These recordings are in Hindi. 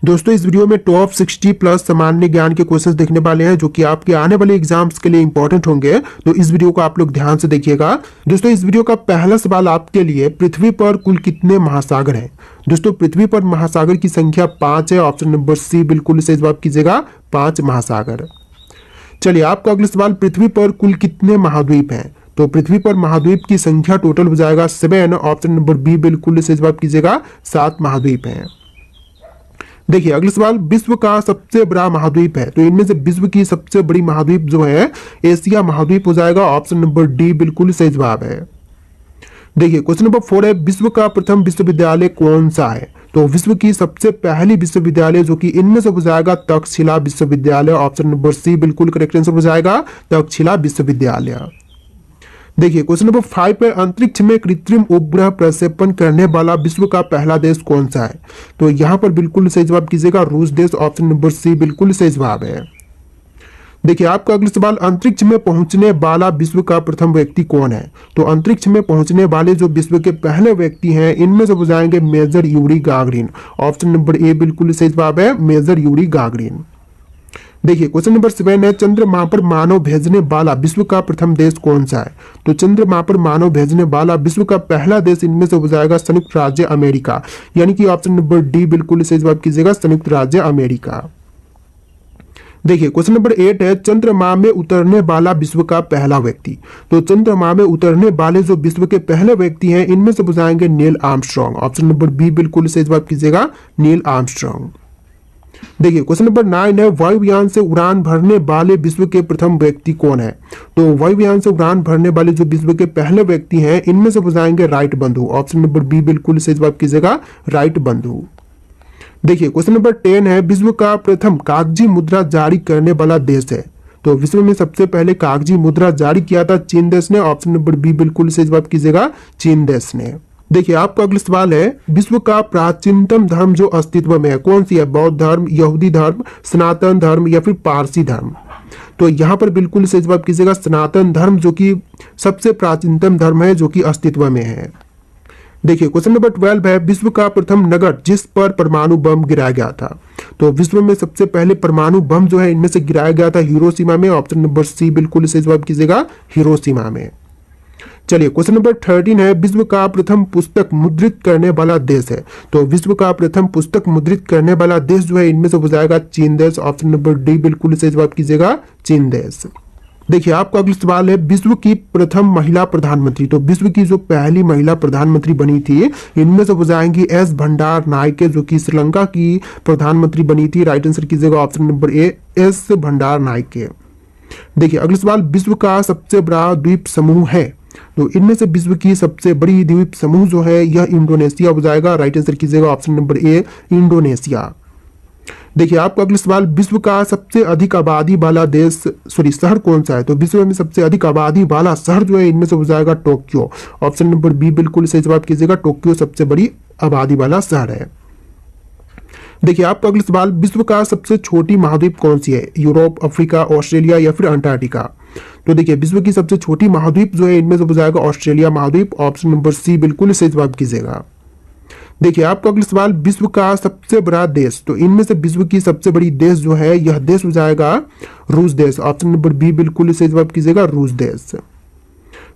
दोस्तों इस वीडियो में टॉप 60 प्लस सामान्य ज्ञान के क्वेश्चंस देखने वाले हैं जो कि आपके आने वाले एग्जाम्स के लिए इंपॉर्टेंट होंगे। तो इस वीडियो को आप लोग ध्यान से देखिएगा। दोस्तों इस वीडियो का पहला सवाल आपके लिए, पृथ्वी पर कुल कितने महासागर हैं? दोस्तों पृथ्वी पर महासागर की संख्या 5 है। ऑप्शन नंबर सी बिल्कुल सही जवाब कीजिएगा, 5 महासागर। चलिए आपका अगला सवाल, पृथ्वी पर कुल कितने महाद्वीप हैं? तो पृथ्वी पर महाद्वीप की संख्या टोटल हो जाएगा 7। ऑप्शन नंबर बी बिल्कुल सही जवाब कीजिएगा, 7 महाद्वीप हैं। देखिए अगला सवाल, विश्व का सबसे बड़ा महाद्वीप है। तो इनमें से विश्व की सबसे बड़ी महाद्वीप जो है एशिया महाद्वीप हो जाएगा। ऑप्शन नंबर डी बिल्कुल सही जवाब है। देखिए क्वेश्चन नंबर 4 है, विश्व का प्रथम विश्वविद्यालय कौन सा है? तो विश्व की सबसे पहली विश्वविद्यालय जो कि इनमें से हो जाएगा तक्षशिला विश्वविद्यालय। ऑप्शन नंबर सी बिल्कुल करेक्ट आंसर हो जाएगा, तक्षशिला विश्वविद्यालय। देखिए क्वेश्चन नंबर 5 पे, अंतरिक्ष में कृत्रिम उपग्रह प्रक्षेपण करने वाला विश्व का पहला देश कौन सा है? तो यहाँ पर बिल्कुल सही जवाब कीजिएगा, रूस देश। ऑप्शन नंबर सी बिल्कुल सही जवाब है। देखिए आपका अगला सवाल, अंतरिक्ष में पहुंचने वाला विश्व का प्रथम व्यक्ति कौन है? तो अंतरिक्ष में पहुंचने वाले जो विश्व के पहले व्यक्ति हैं इनमें से हो जाएंगे major Yuri Gagarin. Option number A बिल्कुल सही जवाब है, मेजर यूरी गागरिन। देखिए क्वेश्चन नंबर 7 है, चंद्रमा पर मानव भेजने वाला विश्व का प्रथम देश कौन सा है? तो चंद्रमा पर मानव भेजने वाला विश्व का पहला देश इनमें से हो जाएगा संयुक्त राज्य अमेरिका। यानी कि ऑप्शन नंबर डी बिल्कुल सही जवाब कीजिएगा, संयुक्त राज्य अमेरिका। देखिए क्वेश्चन नंबर 8 है, चंद्रमा में उतरने वाला विश्व का पहला व्यक्ति। तो चंद्रमा में उतरने वाले जो विश्व के पहले व्यक्ति हैं इनमें से हो जाएंगे Neil Armstrong. Option number B बिल्कुल सही जवाब कीजिएगा, नील आर्मस्ट्रॉन्ग। देखिए क्वेश्चन नंबर 9 है, वायुयान से उड़ान भरने वाले विश्व के प्रथम व्यक्ति कौन है? तो वायुयान से उड़ान भरने वाले जो विश्व के पहले व्यक्ति हैं इनमें से हो जाएंगे राइट बंधु। ऑप्शन नंबर बी बिल्कुल सही जवाब कीजिएगा, राइट बंधु। देखिए क्वेश्चन नंबर 10 है, विश्व का प्रथम कागजी मुद्रा जारी करने वाला देश है। तो विश्व में सबसे पहले कागजी मुद्रा जारी किया था चीन देश ने। ऑप्शन नंबर बी बिल्कुल सही जवाब कीजिएगा, चीन देश ने। देखिए आपका अगला सवाल है, विश्व का प्राचीनतम धर्म जो अस्तित्व में है कौन सी है? बौद्ध धर्म, यहूदी धर्म, सनातन धर्म या फिर पारसी धर्म? तो यहाँ पर बिल्कुल सही जवाब कीजिएगा, सनातन धर्म जो कि सबसे प्राचीनतम धर्म है जो कि अस्तित्व में है। देखिए क्वेश्चन नंबर 12 है, विश्व का प्रथम नगर जिस पर परमाणु बम गिराया गया था। तो विश्व में सबसे पहले परमाणु बम जो है इनमें से गिराया गया था हिरोशिमा में। ऑप्शन नंबर सी बिल्कुल सही जवाब कीजिएगा, हिरोशिमा में। चलिए क्वेश्चन नंबर 13 है, विश्व का प्रथम पुस्तक मुद्रित करने वाला देश है। तो विश्व का प्रथम पुस्तक मुद्रित करने वाला देश जो है इनमें से हो जाएगा चीन देश। ऑप्शन नंबर डी बिल्कुल सही जवाब कीजिएगा, चीन देश। देखिए आपका अगला सवाल है, विश्व की प्रथम महिला प्रधानमंत्री। तो विश्व की जो पहली महिला प्रधानमंत्री बनी थी इनमें से हो जाएंगी एस भंडार नायके जो कि श्रीलंका की प्रधानमंत्री बनी थी। राइट आंसर कीजिएगा ऑप्शन नंबर ए, एस भंडार नायके। देखिए अगला सवाल, विश्व का सबसे बड़ा द्वीप समूह है। तो इनमें से विश्व की सबसे बड़ी द्वीप समूह जो है यह इंडोनेशिया हो जाएगा। राइट आंसर कीजिएगा ऑप्शन नंबर ए, इंडोनेशिया। देखिए आपका अगला सवाल, विश्व का सबसे अधिक आबादी वाला देश शहर कौन सा है? तो विश्व में सबसे अधिक आबादी वाला शहर जो है इनमें से हो जाएगा टोक्यो। ऑप्शन नंबर बी बिल्कुल सही जवाब कीजिएगा, टोक्यो सबसे बड़ी आबादी वाला शहर है। देखिए आपका अगला सवाल, विश्व का सबसे छोटी महाद्वीप कौन सी है? यूरोप, अफ्रीका, ऑस्ट्रेलिया या फिर अंटार्कटिका? तो देखिए विश्व की सबसे छोटी महाद्वीप जो है इनमें से हो जाएगा ऑस्ट्रेलिया महाद्वीप। ऑप्शन नंबर सी बिल्कुल सही जवाब कीजिएगा। देखिए आपका अगला सवाल, विश्व का सबसे बड़ा देश। तो इनमें से विश्व की सबसे बड़ी देश जो है यह देश हो जाएगा रूस देश। ऑप्शन नंबर बी बिल्कुल सही जवाब कीजिएगा, रूस देश।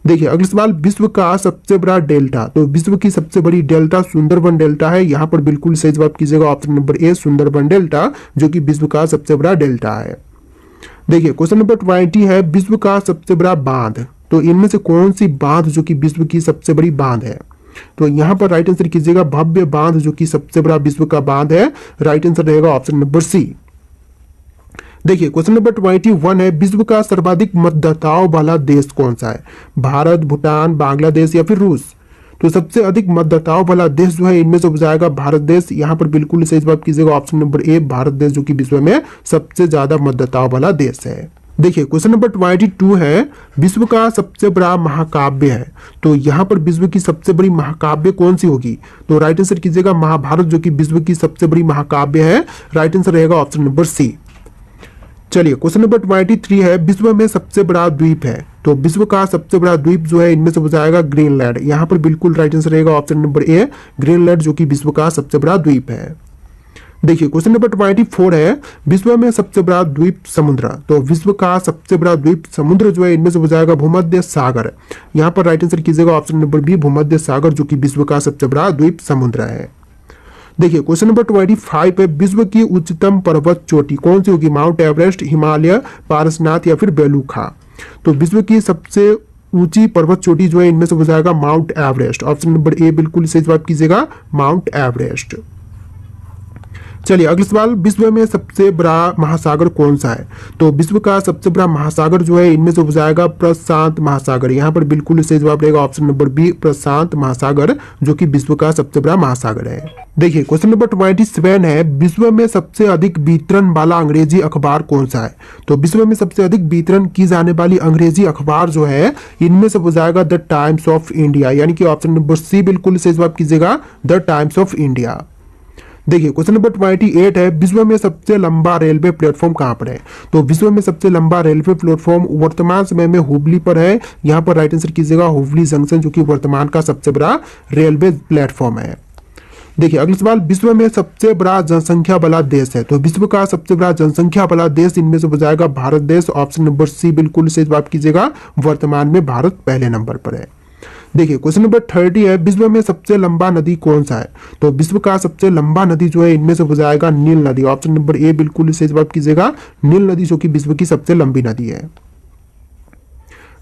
देखिए अगला सवाल, विश्व का सबसे बड़ा डेल्टा। तो विश्व की सबसे बड़ी डेल्टा सुंदरबन डेल्टा है। यहाँ पर बिल्कुल सही जवाब कीजिएगा ऑप्शन नंबर ए, सुंदरबन डेल्टा जो कि विश्व का सबसे बड़ा डेल्टा है। देखिए क्वेश्चन नंबर 20 है, विश्व का सबसे बड़ा बांध। तो इनमें से कौन सी बांध जो कि विश्व की सबसे बड़ी बांध है? तो यहाँ पर राइट आंसर कीजिएगा भव्य बांध जो कि सबसे बड़ा विश्व का बांध है। राइट आंसर रहेगा ऑप्शन नंबर सी। देखिए क्वेश्चन नंबर 21 है, विश्व का सर्वाधिक मतदाताओं वाला देश कौन सा है? भारत, भूटान, बांग्लादेश या फिर रूस? तो सबसे अधिक मतदाताओं वाला देश जो है इनमें से हो जाएगा भारत देश। यहाँ पर बिल्कुल सही जवाब कीजिएगा ऑप्शन नंबर ए, भारत देश जो कि विश्व में सबसे ज्यादा मतदाताओं वाला देश है। देखिए क्वेश्चन नंबर 22 है, विश्व का सबसे बड़ा महाकाव्य है। तो यहाँ पर विश्व की सबसे बड़ी महाकाव्य कौन सी होगी? तो राइट आंसर कीजिएगा महाभारत जो कि विश्व की सबसे बड़ी महाकाव्य है। राइट आंसर रहेगा ऑप्शन नंबर सी। चलिए क्वेश्चन नंबर 23 है, विश्व में सबसे बड़ा द्वीप है। तो विश्व का सबसे बड़ा द्वीप जो है इनमें से हो जाएगा ग्रीनलैंड। यहाँ पर बिल्कुल राइट आंसर रहेगा ऑप्शन नंबर ए, ग्रीनलैंड जो कि विश्व का सबसे बड़ा द्वीप है। देखिए क्वेश्चन नंबर 24 है, विश्व में सबसे बड़ा द्वीप समुद्र। तो विश्व का सबसे बड़ा द्वीप समुद्र जो है इनमें से हो जाएगा भूमध्य सागर। यहाँ पर राइट आंसर कीजिएगा ऑप्शन नंबर बी, भूमध्य सागर, जो कि विश्व का सबसे बड़ा द्वीप समुद्र है। देखिए क्वेश्चन नंबर 25 है, विश्व की उच्चतम पर्वत चोटी कौन सी होगी? माउंट एवरेस्ट, हिमालय, पारसनाथ या फिर बेलूखा। तो विश्व की सबसे ऊंची पर्वत चोटी जो है इनमें से हो जाएगा mount Everest. Option number A बिल्कुल सही जवाब कीजिएगा, माउंट एवरेस्ट। चलिए अगला सवाल, विश्व में सबसे बड़ा महासागर कौन सा है? तो विश्व का सबसे बड़ा महासागर जो है इनमें से हो जाएगा प्रशांत महासागर। यहाँ पर बिल्कुल सही जवाब रहेगा ऑप्शन नंबर बी, प्रशांत महासागर, जो कि विश्व का सबसे बड़ा महासागर है। देखिए क्वेश्चन नंबर 27 है, विश्व में सबसे अधिक वितरण वाला अंग्रेजी अखबार कौन सा है? तो विश्व में सबसे अधिक वितरण की जाने वाली अंग्रेजी अखबार जो है इनमें से हो जाएगा द टाइम्स ऑफ इंडिया, यानी कि ऑप्शन नंबर सी बिल्कुल सही जवाब कीजिएगा, द टाइम्स ऑफ इंडिया। देखिए क्वेश्चन नंबर 28 है, विश्व में सबसे लंबा रेलवे प्लेटफॉर्म कहाँ पर है? तो विश्व में सबसे लंबा रेलवे प्लेटफॉर्म वर्तमान समय में हुबली पर है। यहाँ पर राइट आंसर कीजिएगा हुबली जंक्शन, जो कि वर्तमान का सबसे बड़ा रेलवे प्लेटफॉर्म है। देखिए अगला सवाल, विश्व में सबसे बड़ा जनसंख्या वाला देश है? तो विश्व का सबसे बड़ा जनसंख्या वाला देश इनमें से हो जाएगा भारत देश। ऑप्शन नंबर सी बिल्कुल सही जवाब कीजिएगा, वर्तमान में भारत पहले नंबर पर है। देखिए क्वेश्चन नंबर 30 है, विश्व में सबसे लंबा नदी कौन सा है? तो विश्व का सबसे लंबा नदी जो है इनमें से हो जाएगा नील नदी। ऑप्शन नंबर ए बिल्कुल सही जवाब कीजिएगा, नील नदी, जो कि विश्व की सबसे लंबी नदी है।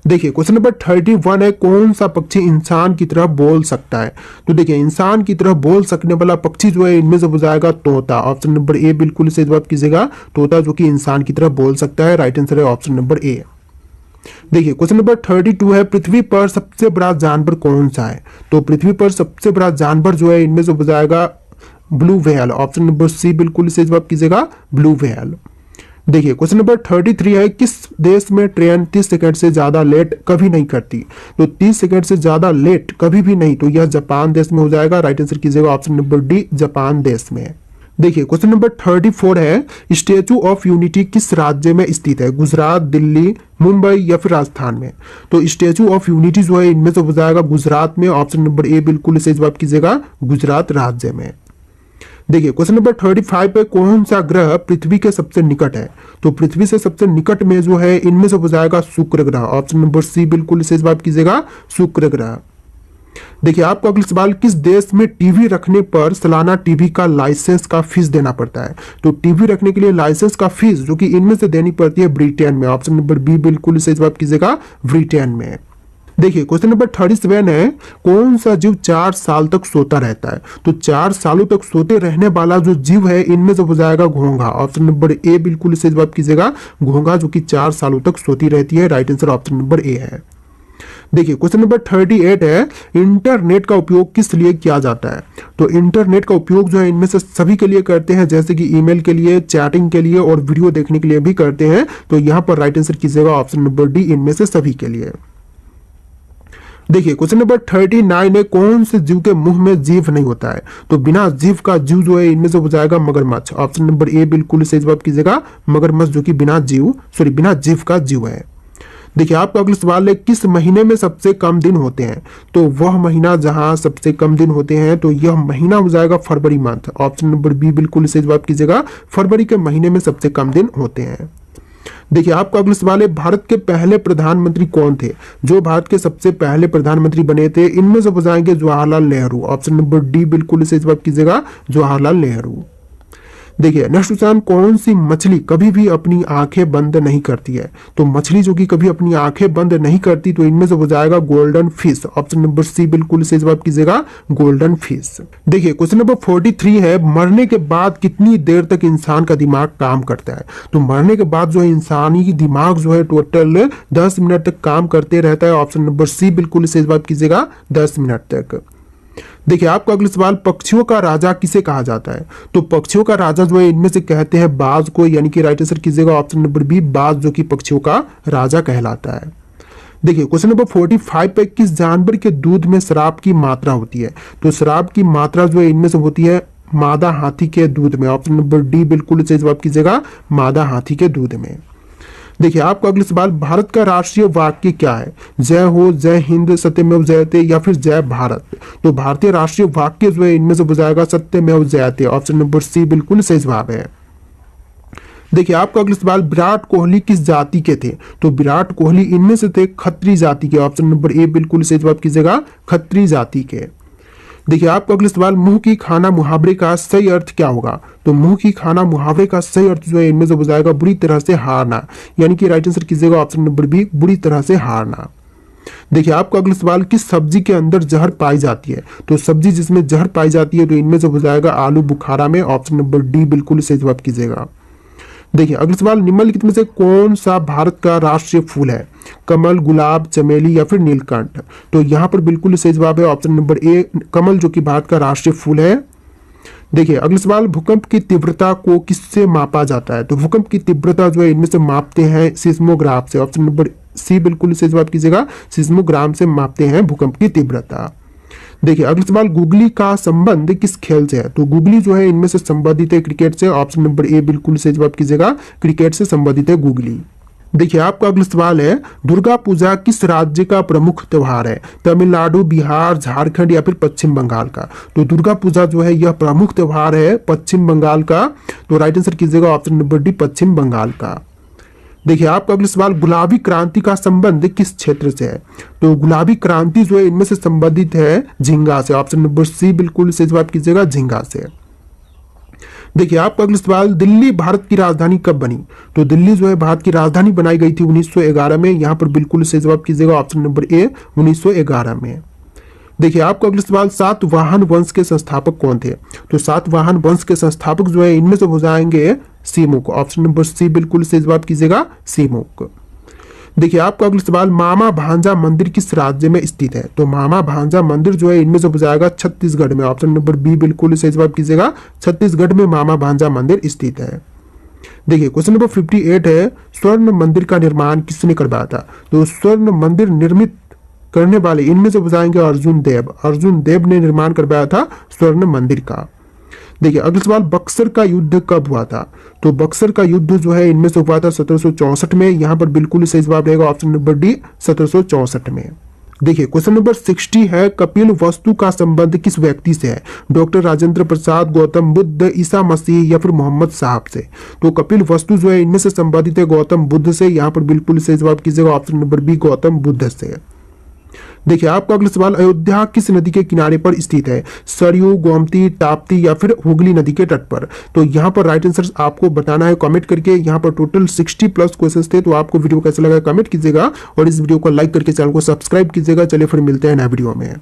देखिए क्वेश्चन नंबर 31 है, कौन सा पक्षी इंसान की तरह बोल सकता है? तो देखिए इंसान की तरह बोल सकने वाला पक्षी जो है इनमें से हो जाएगा तोता। ऑप्शन नंबर ए बिल्कुल सही जवाब कीजिएगा, तोता, जो कि इंसान की तरह बोल सकता है। राइट आंसर है ऑप्शन नंबर ए। देखिए क्वेश्चन नंबर 32 है, पृथ्वी पर सबसे बड़ा जानवर कौन सा है? तो पृथ्वी पर सबसे बड़ा जानवर जो है इनमें से हो जाएगा blue whale. Option number C बिल्कुल सही जवाब कीजिएगा, ब्लू व्हेल। देखिए क्वेश्चन नंबर 33 है, किस देश में ट्रेन 30 सेकंड से ज्यादा लेट कभी नहीं करती? तो 30 सेकंड से ज्यादा लेट कभी भी नहीं, तो यह जापान देश में हो जाएगा। राइट आंसर कीजिएगा ऑप्शन नंबर डी, जापान देश में। देखिए क्वेश्चन नंबर 34 है, स्टेचू ऑफ यूनिटी किस राज्य में स्थित है? गुजरात, दिल्ली, मुंबई या फिर राजस्थान में? तो स्टेचू ऑफ यूनिटी जो है इनमें से हो जाएगा गुजरात में। ऑप्शन नंबर ए बिल्कुल सही जवाब कीजिएगा, गुजरात राज्य में। देखिए क्वेश्चन नंबर 35 पे, कौन सा ग्रह पृथ्वी के सबसे निकट है? तो पृथ्वी से सबसे निकट में जो है इनमें से हो जाएगा शुक्र ग्रह। ऑप्शन नंबर सी बिल्कुल सही जवाब कीजिएगा, शुक्र ग्रह। देखिए आपको अगला सवाल, किस देश में टीवी रखने पर सालाना टीवी का लाइसेंस का फीस देना पड़ता है? तो टीवी रखने के लिए लाइसेंस का फीस जो कि इनमें से देनी पड़ती है ब्रिटेन में। ऑप्शन नंबर बी बिल्कुल सही जवाब कीजिएगा, ब्रिटेन में। देखिए क्वेश्चन नंबर 37 है, कौन सा जीव 4 साल तक सोता रहता है? तो 4 सालों तक सोते रहने वाला जो जीव है इनमें से हो जाएगा घोंघा। ऑप्शन नंबर ए बिल्कुल सही जवाब कीजिएगा, घोंघा, जो कि 4 सालों तक सोती रहती है। राइट आंसर ऑप्शन नंबर ए है। देखिए क्वेश्चन नंबर 38 है, इंटरनेट का उपयोग किस लिए किया जाता है? तो इंटरनेट का उपयोग जो है इनमें से सभी के लिए करते हैं, जैसे कि ईमेल के लिए, चैटिंग के लिए और वीडियो देखने के लिए भी करते हैं। तो यहाँ पर राइट आंसर कीजिएगा ऑप्शन नंबर डी, इनमें से सभी के लिए। देखिए क्वेश्चन नंबर 39 है, कौन से जीव के मुंह में जीभ नहीं होता है? तो बिना जीभ का जीव जो है इनमें से हो जाएगा मगरमच्छ। ऑप्शन नंबर ए बिल्कुल सही जवाब कीजिएगा, मगरमच्छ, जो कि बिना जीभ का जीव है। देखिए आपका अगला सवाल है, किस महीने में सबसे कम दिन होते हैं? तो वह महीना जहां सबसे कम दिन होते हैं, तो यह महीना हो जाएगा फरवरी मंथ। ऑप्शन नंबर बी बिल्कुल सही जवाब कीजिएगा, फरवरी के महीने में सबसे कम दिन होते हैं। देखिए आपका अगला सवाल है, भारत के पहले प्रधानमंत्री कौन थे? जो भारत के सबसे पहले प्रधानमंत्री बने थे इनमें से हो जाएंगे Jawaharlal Nehru. Option number D बिल्कुल सही जवाब कीजिएगा, जवाहरलाल नेहरू। देखिए नेक्स्ट क्वेश्चन, कौन सी मछली कभी भी अपनी आंखें बंद नहीं करती है? तो मछली जो कि कभी अपनी आंखें बंद नहीं करती, तो इनमें से हो जाएगा golden fish. Option number C बिल्कुल सही जवाब कीजिएगा, गोल्डन फिश। देखिए क्वेश्चन नंबर 43 है, मरने के बाद कितनी देर तक इंसान का दिमाग काम करता है? तो मरने के बाद जो है इंसानी दिमाग जो है टोटल 10 मिनट तक काम करते रहता है। ऑप्शन नंबर सी बिल्कुल सही जवाब कीजिएगा, 10 मिनट तक। देखिए आपका अगला सवाल, पक्षियों का राजा किसे कहा जाता है? तो पक्षियों का राजा जो है इनमें से कहते हैं बाज को, यानी कि राइट आंसर कीजिएगा ऑप्शन नंबर बी, बाज, जो कि पक्षियों का राजा कहलाता है। देखिए क्वेश्चन नंबर 45 पे, किस जानवर के दूध में शराब की मात्रा होती है? तो शराब की मात्रा जो है इनमें से होती है मादा हाथी के दूध में। ऑप्शन नंबर डी बिल्कुल सही जवाब कीजिएगा, मादा हाथी के दूध में। देखिए आपका अगला सवाल, भारत का राष्ट्रीय वाक्य क्या है? जय हो, जय हिंद, सत्यमेव जयते या फिर जय भारत? तो भारतीय राष्ट्रीय वाक्य जो है इनमें से हो जाएगा सत्यमेव जयते। ऑप्शन नंबर सी बिल्कुल सही जवाब है। देखिए आपका अगला सवाल, विराट कोहली किस जाति के थे? तो विराट कोहली इनमें से थे खत्री जाति के। ऑप्शन नंबर ए बिल्कुल सही जवाब कीजिएगा, खत्री जाति के। देखिए आपका अगला सवाल, मुंह की खाना मुहावरे का सही अर्थ क्या होगा? तो मुंह की खाना मुहावरे का सही अर्थ जो है इनमें से हो जाएगा बुरी तरह से हारना, यानी कि राइट आंसर कीजिएगा ऑप्शन नंबर बी, बुरी तरह से हारना। देखिए आपका अगला सवाल, किस सब्जी के अंदर जहर पाई जाती है? तो सब्जी जिसमें जहर पाई जाती है तो इनमें से हो जाएगा आलू बुखारा में। ऑप्शन नंबर डी बिल्कुल सही जवाब कीजिएगा। देखिए अगला सवाल, निम्नलिखित में से कौन सा भारत का राष्ट्रीय फूल है? कमल, गुलाब, चमेली या फिर नीलकंठ? तो यहाँ पर बिल्कुल सही जवाब है ऑप्शन नंबर ए, कमल, जो कि भारत का राष्ट्रीय फूल है। देखिए अगला सवाल, भूकंप की तीव्रता को किससे मापा जाता है? तो भूकंप की तीव्रता जो है इनमें से मापते हैं सिस्मोग्राफ से। ऑप्शन नंबर सी बिल्कुल सही जवाब कीजिएगा, सिस्मोग्राम से मापते हैं भूकंप की तीव्रता। देखिए अगला सवाल, गुगली का संबंध किस खेल से है? तो गुगली जो है इनमें से संबंधित है क्रिकेट से। ऑप्शन नंबर ए बिल्कुल सही जवाब कीजिएगा, क्रिकेट से संबंधित है गुगली। देखिए आपका अगला सवाल है, दुर्गा पूजा किस राज्य का प्रमुख त्योहार है? तमिलनाडु, बिहार, झारखंड या फिर पश्चिम बंगाल का? तो दुर्गा पूजा जो है यह प्रमुख त्योहार है पश्चिम बंगाल का। तो राइट आंसर कीजिएगा ऑप्शन नंबर डी, पश्चिम बंगाल का। देखिए आपका अगला सवाल, गुलाबी क्रांति का संबंध किस क्षेत्र से है? तो गुलाबी क्रांति जो है इनमें से संबंधित है झींगा से। ऑप्शन नंबर सी बिल्कुल सही जवाब कीजिएगा, झींगा से। देखिए आपका अगला सवाल, दिल्ली भारत की राजधानी कब बनी? तो दिल्ली जो है भारत की राजधानी बनाई गई थी 1911 में। यहाँ पर बिल्कुल सही जवाब कीजिएगा ऑप्शन नंबर ए, 1911 में। देखिए आपका अगला सवाल, सातवाहन वंश के संस्थापक कौन थे? तो सातवाहन वंश के संस्थापक जो है इनमें से हो जाएंगे सीमुक। ऑप्शन नंबर सी बिल्कुल सही जवाब कीजिएगा, सीमुक। देखिए आपका अगला सवाल, मामा भांजा मंदिर किस राज्य में स्थित है? तो मामा भांजा मंदिर जो है इनमें से हो जाएगा छत्तीसगढ़ में। ऑप्शन नंबर बी बिल्कुल सही जवाब कीजिएगा, छत्तीसगढ़ में मामा भांजा मंदिर स्थित है। देखिए क्वेश्चन नंबर 58 है, स्वर्ण मंदिर का निर्माण किसने करवाया था? तो स्वर्ण मंदिर निर्मित करने वाले इनमें से बताएंगे अर्जुन देव। अर्जुन देव ने निर्माण करवाया था स्वर्ण मंदिर का। देखिए अगला सवाल, बक्सर का युद्ध कब हुआ था? तो बक्सर का युद्ध जो है इनमें से हुआ था 1764 में। यहाँ पर बिल्कुल सही जवाब रहेगा ऑप्शन नंबर डी, 1764 में। देखिए क्वेश्चन नंबर 60 है, कपिल वस्तु का संबंध किस व्यक्ति से है? डॉक्टर राजेंद्र प्रसाद, गौतम बुद्ध, ईसा मसीह या फिर मोहम्मद साहब से? तो कपिल वस्तु जो है इनमें से संबंधित है गौतम बुद्ध से। यहाँ पर बिल्कुल सही जवाब कीजिएगा option number B, Gautam Buddha से। देखिए आपका अगला सवाल, अयोध्या किस नदी के किनारे पर स्थित है? सरयू, गोमती, ताप्ती या फिर हुगली नदी के तट पर? तो यहाँ पर राइट आंसर आपको बताना है कमेंट करके। यहाँ पर टोटल 60 प्लस क्वेश्चंस थे। तो आपको वीडियो कैसा लगा कमेंट कीजिएगा और इस वीडियो को लाइक करके चैनल को सब्सक्राइब कीजिएगा। चलिए फिर मिलते हैं नए वीडियो में।